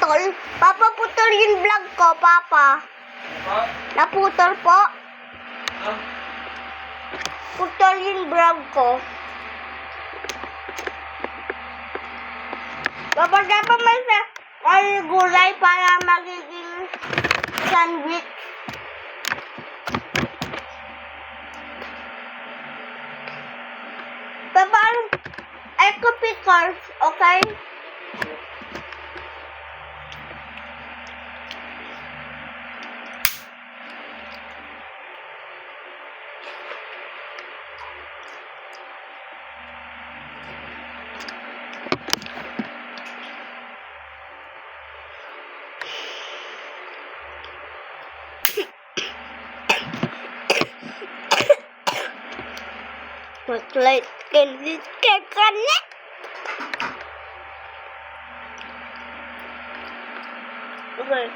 naputol. Papa, putol yung vlog ko, Papa. Naputol po. Putol yung vlog ko. Papa, dapat may gulay para magiging sandwich. Papa, eco pickles, okay? Like can this connect? Okay.